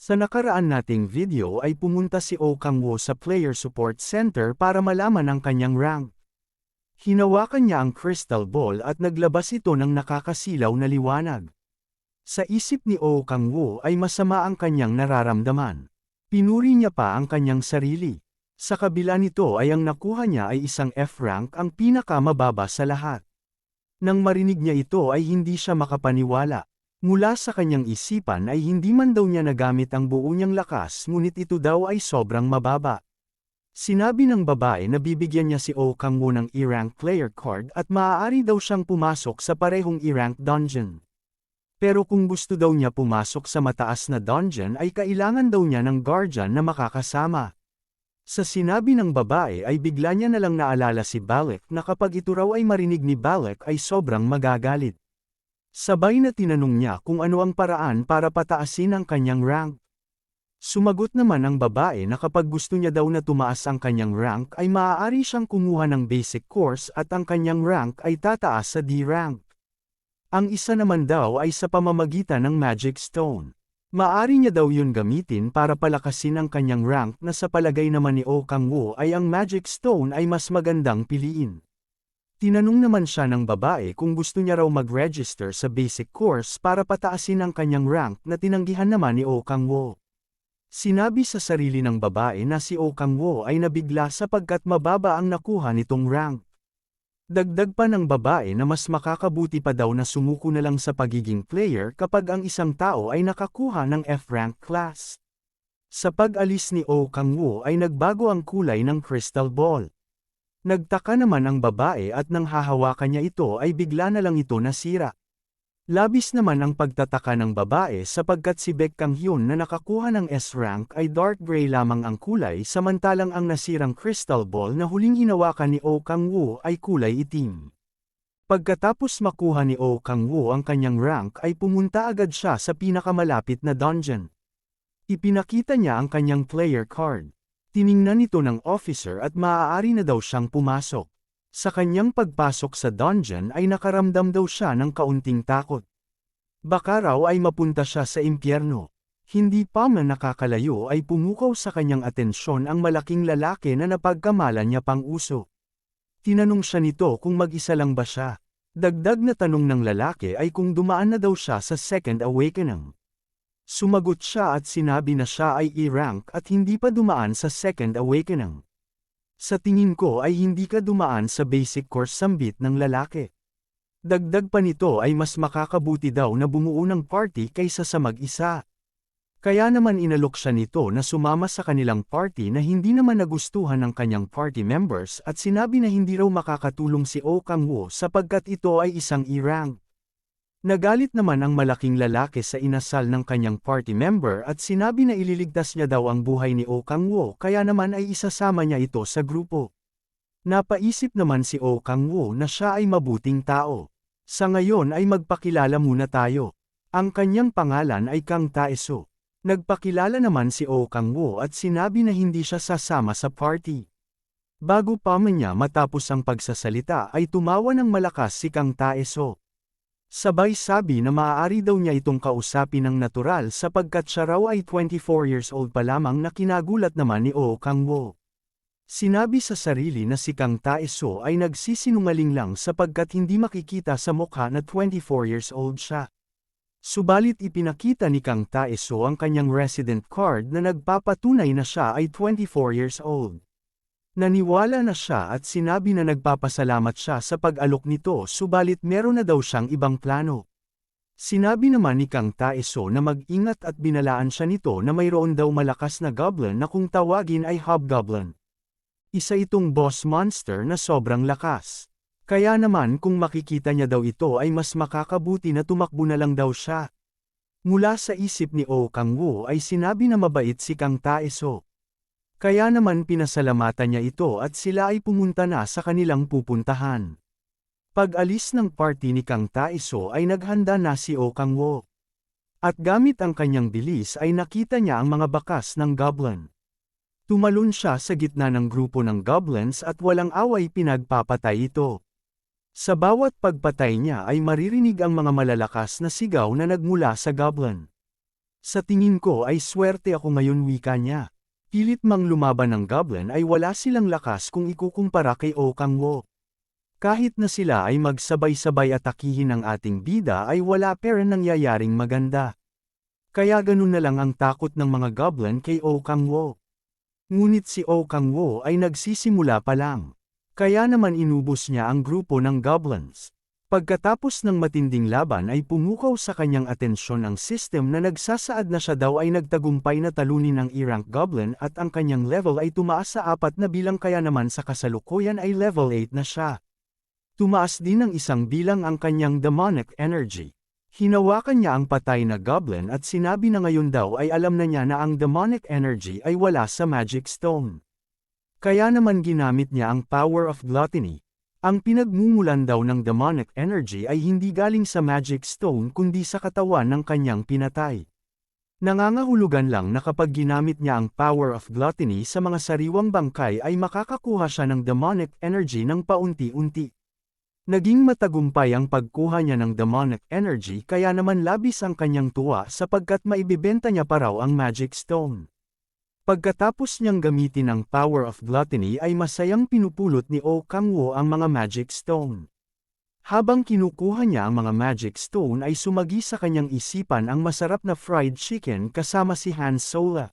Sa nakaraan nating video ay pumunta si Oh Kang-woo sa Player Support Center para malaman ang kanyang rank. Hinawakan niya ang crystal ball at naglabas ito ng nakakasilaw na liwanag. Sa isip ni Oh Kang-woo ay masama ang kanyang nararamdaman. Pinuri niya pa ang kanyang sarili. Sa kabila nito ay ang nakuha niya ay isang F-rank, ang pinakamababa sa lahat. Nang marinig niya ito ay hindi siya makapaniwala. Mula sa kanyang isipan ay hindi man daw niya nagamit ang buo niyang lakas, ngunit ito daw ay sobrang mababa. Sinabi ng babae na bibigyan niya si Oh Kang-woo ng E-rank player card at maaari daw siyang pumasok sa parehong E-rank dungeon. Pero kung gusto daw niya pumasok sa mataas na dungeon ay kailangan daw niya ng guardian na makakasama. Sa sinabi ng babae ay bigla niya nalang naalala si Balek na kapag ito raw ay marinig ni Balek ay sobrang magagalit. Sabay na tinanong niya kung ano ang paraan para pataasin ang kanyang rank. Sumagot naman ang babae na kapag gusto niya daw na tumaas ang kanyang rank ay maaari siyang kumuha ng basic course at ang kanyang rank ay tataas sa D-rank. Ang isa naman daw ay sa pamamagitan ng Magic Stone. Maaari niya daw yun gamitin para palakasin ang kanyang rank na sa palagay naman ni Oh Kang-woo ay ang Magic Stone ay mas magandang piliin. Tinanong naman siya ng babae kung gusto niya raw mag-register sa basic course para pataasin ang kanyang rank na tinanggihan naman ni Oh Kang-woo. Sinabi sa sarili ng babae na si Oh Kang-woo ay nabigla sapagkat mababa ang nakuha nitong rank. Dagdag pa ng babae na mas makakabuti pa daw na sumuko na lang sa pagiging player kapag ang isang tao ay nakakuha ng F-rank class. Sa pag-alis ni Oh Kang-woo ay nagbago ang kulay ng crystal ball. Nagtaka naman ang babae at nang hahawakan niya ito ay bigla na lang ito nasira. Labis naman ang pagtataka ng babae sapagkat si Baek Kang-hyun na nakakuha ng S-rank ay dark gray lamang ang kulay samantalang ang nasirang crystal ball na huling hinawakan ni Oh Kang-woo ay kulay itim. Pagkatapos makuha ni Oh Kang-woo ang kanyang rank ay pumunta agad siya sa pinakamalapit na dungeon. Ipinakita niya ang kanyang player card. Tiningnan ito ng officer at maaari na daw siyang pumasok. Sa kanyang pagpasok sa dungeon ay nakaramdam daw siya ng kaunting takot. Baka raw ay mapunta siya sa impyerno. Hindi pa man nakakalayo ay pumukaw sa kanyang atensyon ang malaking lalaki na napagkamalan niya pang uso. Tinanong siya nito kung mag-isa lang ba siya. Dagdag na tanong ng lalaki ay kung dumaan na daw siya sa Second Awakening. Sumagot siya at sinabi na siya ay E-rank at hindi pa dumaan sa Second Awakening. Sa tingin ko ay hindi ka dumaan sa basic course, sambit ng lalaki. Dagdag pa nito ay mas makakabuti daw na bumuo ng party kaysa sa mag-isa. Kaya naman inalok siya nito na sumama sa kanilang party na hindi naman nagustuhan ng kanyang party members at sinabi na hindi raw makakatulong si Oh Kang-woo sapagkat ito ay isang E-rank. Nagalit naman ang malaking lalaki sa inasal ng kanyang party member at sinabi na ililigtas niya daw ang buhay ni Oh Kang-woo kaya naman ay isasama niya ito sa grupo. Napaisip naman si Oh Kang-woo na siya ay mabuting tao. Sa ngayon ay magpakilala muna tayo. Ang kanyang pangalan ay Kang Tae-soo. Nagpakilala naman si Oh Kang-woo at sinabi na hindi siya sasama sa party. Bago pa man niya matapos ang pagsasalita ay tumawa ng malakas si Kang Tae-soo. Sabay sabi na maaari daw niya itong kausapin ng natural sapagkat siya raw ay 24 years old pa lamang na kinagulat naman ni Oh Kang-woo. Sinabi sa sarili na si Kang Tae-soo ay nagsisinungaling lang sapagkat hindi makikita sa mukha na 24 years old siya. Subalit ipinakita ni Kang Tae-soo ang kanyang resident card na nagpapatunay na siya ay 24 years old. Naniwala na siya at sinabi na nagpapasalamat siya sa pag-alok nito subalit meron na daw siyang ibang plano. Sinabi naman ni Kang Tae-soo na mag-ingat at binalaan siya nito na mayroon daw malakas na goblin na kung tawagin ay hobgoblin. Isa itong boss monster na sobrang lakas. Kaya naman kung makikita niya daw ito ay mas makakabuti na tumakbo na lang daw siya. Mula sa isip ni Oh Kang-woo ay sinabi na mabait si Kang Tae-soo. Kaya naman pinasalamatan niya ito at sila ay pumunta na sa kanilang pupuntahan. Pag-alis ng party ni Kang Tae-soo ay naghanda na si Oh Kang-woo. At gamit ang kanyang bilis ay nakita niya ang mga bakas ng goblin. Tumalon siya sa gitna ng grupo ng goblins at walang away pinagpapatay ito. Sa bawat pagpatay niya ay maririnig ang mga malalakas na sigaw na nagmula sa goblin. Sa tingin ko ay swerte ako ngayon, wika niya. Pilit mang lumaban ng goblin ay wala silang lakas kung ikukumpara kay Okangwo. Kahit na sila ay magsabay-sabay atakihin ang ating bida ay wala pa rin nangyayaring maganda. Kaya ganun na lang ang takot ng mga goblin kay Okangwo. Ngunit si Okangwo ay nagsisimula pa lang. Kaya naman inubos niya ang grupo ng goblins. Pagkatapos ng matinding laban ay pumukaw sa kanyang atensyon ang system na nagsasaad na siya daw ay nagtagumpay na talunin ang E-rank goblin at ang kanyang level ay tumaas sa 4 na bilang, kaya naman sa kasalukuyan ay level 8 na siya. Tumaas din ng isang bilang ang kanyang demonic energy. Hinawakan niya ang patay na goblin at sinabi na ngayon daw ay alam na niya na ang demonic energy ay wala sa magic stone. Kaya naman ginamit niya ang power of gluttony. Ang pinagmumulan daw ng demonic energy ay hindi galing sa magic stone kundi sa katawan ng kanyang pinatay. Nangangahulugan lang na kapag ginamit niya ang power of gluttony sa mga sariwang bangkay ay makakakuha siya ng demonic energy ng paunti-unti. Naging matagumpay ang pagkuha niya ng demonic energy, kaya naman labis ang kanyang tuwa sapagkat maibibenta niya pa raw ang magic stone. Pagkatapos niyang gamitin ang power of gluttony ay masayang pinupulot ni Okangwo ang mga magic stone. Habang kinukuha niya ang mga magic stone ay sumagi sa kanyang isipan ang masarap na fried chicken kasama si Han Solo.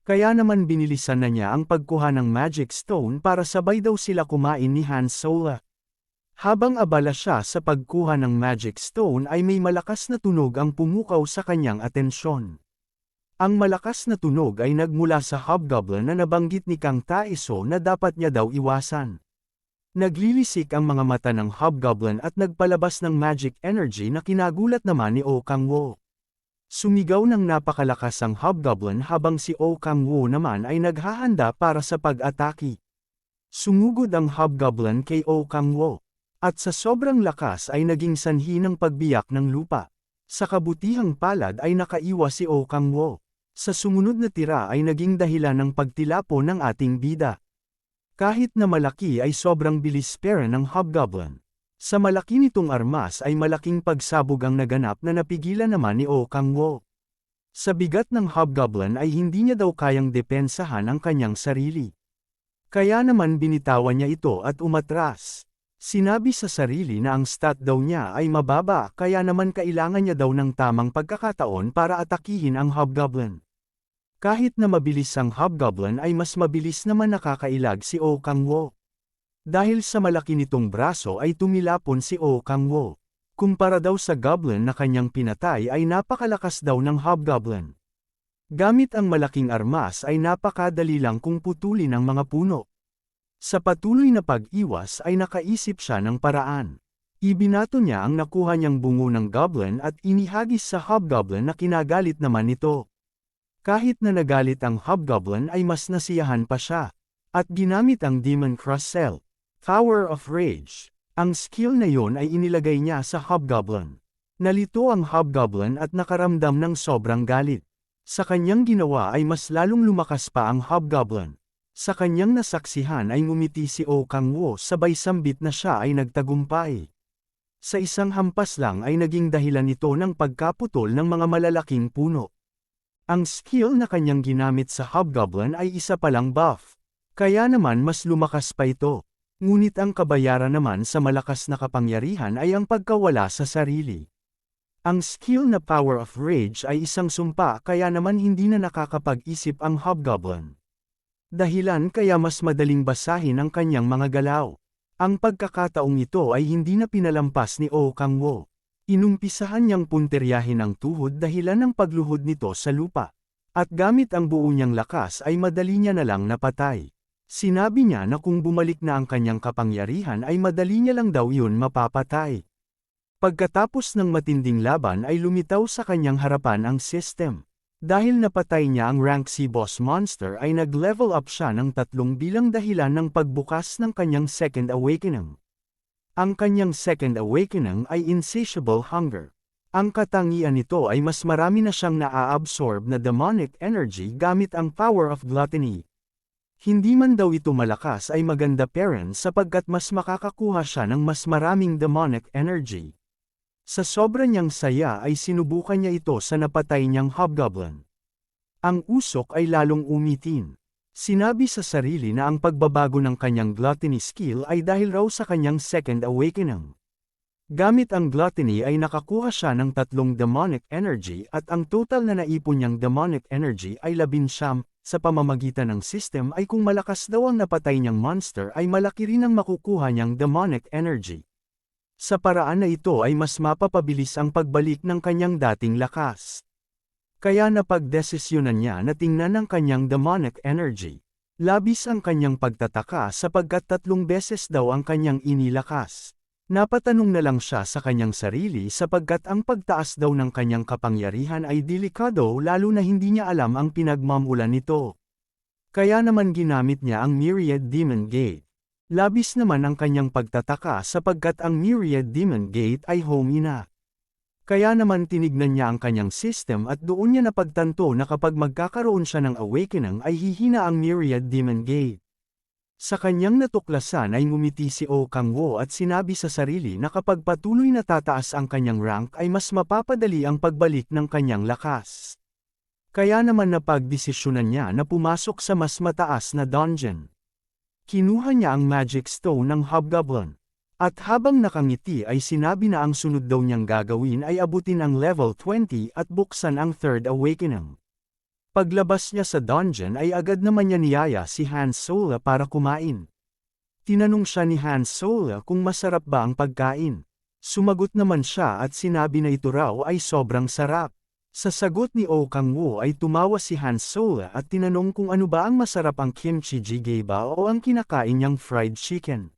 Kaya naman binilisan na niya ang pagkuha ng magic stone para sabay daw sila kumain ni Han Solo. Habang abala siya sa pagkuha ng magic stone ay may malakas na tunog ang pumukaw sa kanyang atensyon. Ang malakas na tunog ay nagmula sa hobgoblin na nabanggit ni Kang Taeso na dapat niya daw iwasan. Naglilisik ang mga mata ng hobgoblin at nagpalabas ng magic energy na kinagulat naman ni Okangwo. Sumigaw ng napakalakas ang hobgoblin habang si Okangwo naman ay naghahanda para sa pag-atake. Sumugod ang hobgoblin kay Okangwo. At sa sobrang lakas ay naging sanhi ng pagbiyak ng lupa. Sa kabutihang palad ay nakaiwas si Okangwo. Sa sumunod na tira ay naging dahilan ng pagtilapo ng ating bida. Kahit na malaki ay sobrang bilis pera ng hobgoblin. Sa malaki nitong armas ay malaking pagsabog ang naganap na napigilan naman ni Okangwo. Sa bigat ng hobgoblin ay hindi niya daw kayang depensahan ang kanyang sarili. Kaya naman binitawan niya ito at umatras. Sinabi sa sarili na ang stat daw niya ay mababa, kaya naman kailangan niya daw ng tamang pagkakataon para atakihin ang hobgoblin. Kahit na mabilis ang hobgoblin ay mas mabilis naman nakakailag si Okangwo. Dahil sa malaki nitong braso ay tumilapon si Okangwo. Kumpara daw sa goblin na kanyang pinatay ay napakalakas daw ng hobgoblin. Gamit ang malaking armas ay napakadali lang kung putulin ang mga puno. Sa patuloy na pag-iwas ay nakaisip siya ng paraan. Ibinato niya ang nakuha niyang bungo ng goblin at inihagis sa hobgoblin na kinagalit naman nito. Kahit na nagalit ang hobgoblin ay mas nasiyahan pa siya. At ginamit ang Demon Cross Cell, Power of Rage. Ang skill na yon ay inilagay niya sa hobgoblin. Nalito ang hobgoblin at nakaramdam ng sobrang galit. Sa kanyang ginawa ay mas lalong lumakas pa ang hobgoblin. Sa kanyang nasaksihan ay ngumiti si Okangwo, sabay sambit na siya ay nagtagumpay. Sa isang hampas lang ay naging dahilan nito ng pagkaputol ng mga malalaking puno. Ang skill na kanyang ginamit sa hobgoblin ay isa palang buff. Kaya naman mas lumakas pa ito. Ngunit ang kabayaran naman sa malakas na kapangyarihan ay ang pagkawala sa sarili. Ang skill na Power of Rage ay isang sumpa, kaya naman hindi na nakakapag-isip ang hobgoblin. Dahilan kaya mas madaling basahin ang kanyang mga galaw. Ang pagkakataong ito ay hindi na pinalampas ni Okangwo. Inumpisahan niyang punteryahin ang tuhod dahilan ng pagluhod nito sa lupa. At gamit ang buo niyang lakas ay madali niya na lang napatay. Sinabi niya na kung bumalik na ang kanyang kapangyarihan ay madali niya lang daw yun mapapatay. Pagkatapos ng matinding laban ay lumitaw sa kanyang harapan ang system. Dahil napatay niya ang rank C boss monster ay nag-level up siya ng 3 bilang dahilan ng pagbukas ng kanyang second awakening. Ang kanyang second awakening ay insatiable hunger. Ang katangian nito ay mas marami na siyang naa-absorb na demonic energy gamit ang power of gluttony. Hindi man daw ito malakas ay maganda pa rin sapagkat mas makakakuha siya ng mas maraming demonic energy. Sa sobra niyang saya ay sinubukan niya ito sa napatay niyang hobgoblin. Ang usok ay lalong umitin. Sinabi sa sarili na ang pagbabago ng kanyang gluttony skill ay dahil raw sa kanyang second awakening. Gamit ang gluttony ay nakakuha siya ng 3 demonic energy at ang total na naipon niyang demonic energy ay 19, sa pamamagitan ng system ay kung malakas daw ang napatay niyang monster ay malaki rin ang makukuha niyang demonic energy. Sa paraan na ito ay mas mapapabilis ang pagbalik ng kanyang dating lakas. Kaya napagdesisyonan niya na tingnan ang kanyang demonic energy. Labis ang kanyang pagtataka sapagkat 3 beses daw ang kanyang inilakas. Napatanong na lang siya sa kanyang sarili sapagkat ang pagtaas daw ng kanyang kapangyarihan ay delikado lalo na hindi niya alam ang pinagmamulan nito. Kaya naman ginamit niya ang Myriad Demon Gate. Labis naman ang kanyang pagtataka sapagkat ang Myriad Demon Gate ay home ina. Kaya naman tinignan niya ang kanyang system at doon niya napagtanto na kapag magkakaroon siya ng awakening ay hihina ang Myriad Demon Gate. Sa kanyang natuklasan ay ngumiti si Oh Kang-woo at sinabi sa sarili na kapag patuloy na tataas ang kanyang rank ay mas mapapadali ang pagbalik ng kanyang lakas. Kaya naman napagdesisyonan niya na pumasok sa mas mataas na dungeon. Kinuha niya ang magic stone ng hobgoblin. At habang nakangiti ay sinabi na ang sunod daw niyang gagawin ay abutin ang level 20 at buksan ang third awakening. Paglabas niya sa dungeon ay agad naman niya niyaya si Han Solo para kumain. Tinanong siya ni Han Solo kung masarap ba ang pagkain. Sumagot naman siya at sinabi na ito raw ay sobrang sarap. Sa sagot ni Oh Kang-woo ay tumawa si Han Solo at tinanong kung ano ba ang masarap ang kimchi jjigae ba o ang kinakain niyang fried chicken.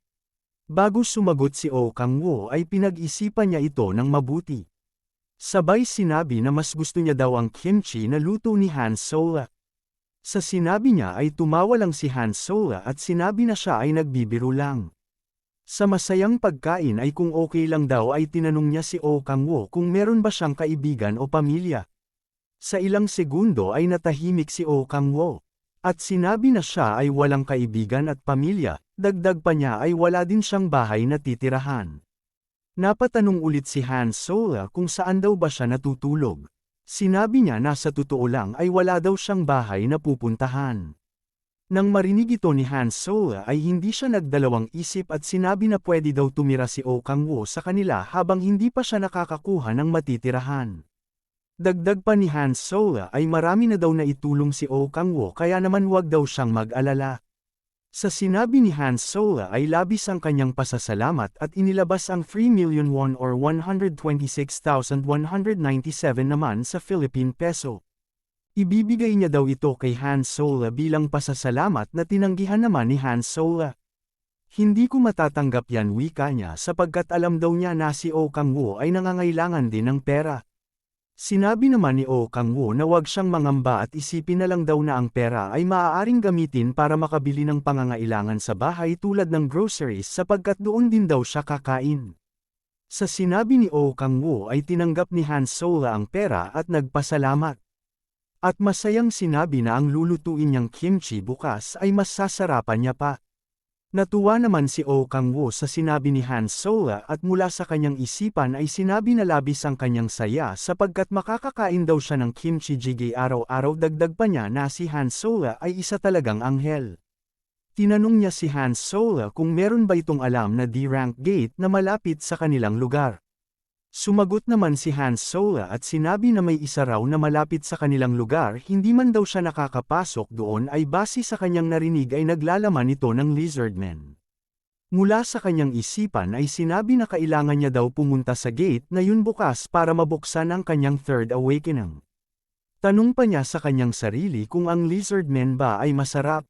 Bago sumagot si Oh Kang-woo ay pinag-isipan niya ito ng mabuti. Sabay sinabi na mas gusto niya daw ang kimchi na luto ni Han Solo. Sa sinabi niya ay tumawa lang si Han Solo at sinabi na siya ay nagbibiro lang. Sa masayang pagkain ay kung okay lang daw ay tinanong niya si Oh Kang-woo kung meron ba siyang kaibigan o pamilya. Sa ilang segundo ay natahimik si Oh Kang-woo. At sinabi na siya ay walang kaibigan at pamilya, dagdag pa niya ay wala din siyang bahay na titirahan. Napatanong ulit si Han Solo kung saan daw ba siya natutulog. Sinabi niya na sa totoo lang ay wala daw siyang bahay na pupuntahan. Nang marinig ito ni Han Solo ay hindi siya nagdalawang isip at sinabi na pwede daw tumira si Oh Kang-woo sa kanila habang hindi pa siya nakakakuha ng matitirahan. Dagdag pa ni Han Solo ay marami na daw na itulong si Oh Kang-woo kaya naman wag daw siyang mag-alala. Sa sinabi ni Han Solo ay labis ang kanyang pasasalamat at inilabas ang 3 million won or 126,197 naman sa Philippine peso. Ibibigay niya daw ito kay Han Solo bilang pasasalamat na tinanggihan naman ni Han Solo. Hindi ko matatanggap yan wika niya sapagkat alam daw niya na si Oh Kang-woo ay nangangailangan din ng pera. Sinabi naman ni Oh Kang-woo na wag siyang mangamba at isipin na lang daw na ang pera ay maaaring gamitin para makabili ng pangangailangan sa bahay tulad ng groceries sapagkat doon din daw siya kakain. Sa sinabi ni Oh Kang-woo ay tinanggap ni Han Solo ang pera at nagpasalamat. At masayang sinabi na ang lulutuin niyang kimchi bukas ay mas sasarapan niya pa. Natuwa naman si Oh Kang-woo sa sinabi ni Han Solo at mula sa kanyang isipan ay sinabi na labis ang kanyang saya sapagkat makakakain daw siya ng kimchi jjigae araw-araw. Dagdag pa niya na si Han Solo ay isa talagang anghel. Tinanong niya si Han Solo kung meron ba itong alam na D-rank gate na malapit sa kanilang lugar. Sumagot naman si Han Solo at sinabi na may isa raw na malapit sa kanilang lugar, hindi man daw siya nakakapasok doon ay base sa kanyang narinig ay naglalaman ito ng lizardmen. Mula sa kanyang isipan ay sinabi na kailangan niya daw pumunta sa gate na yun bukas para mabuksan ang kanyang third awakening. Tanong pa niya sa kanyang sarili kung ang lizardmen ba ay masarap.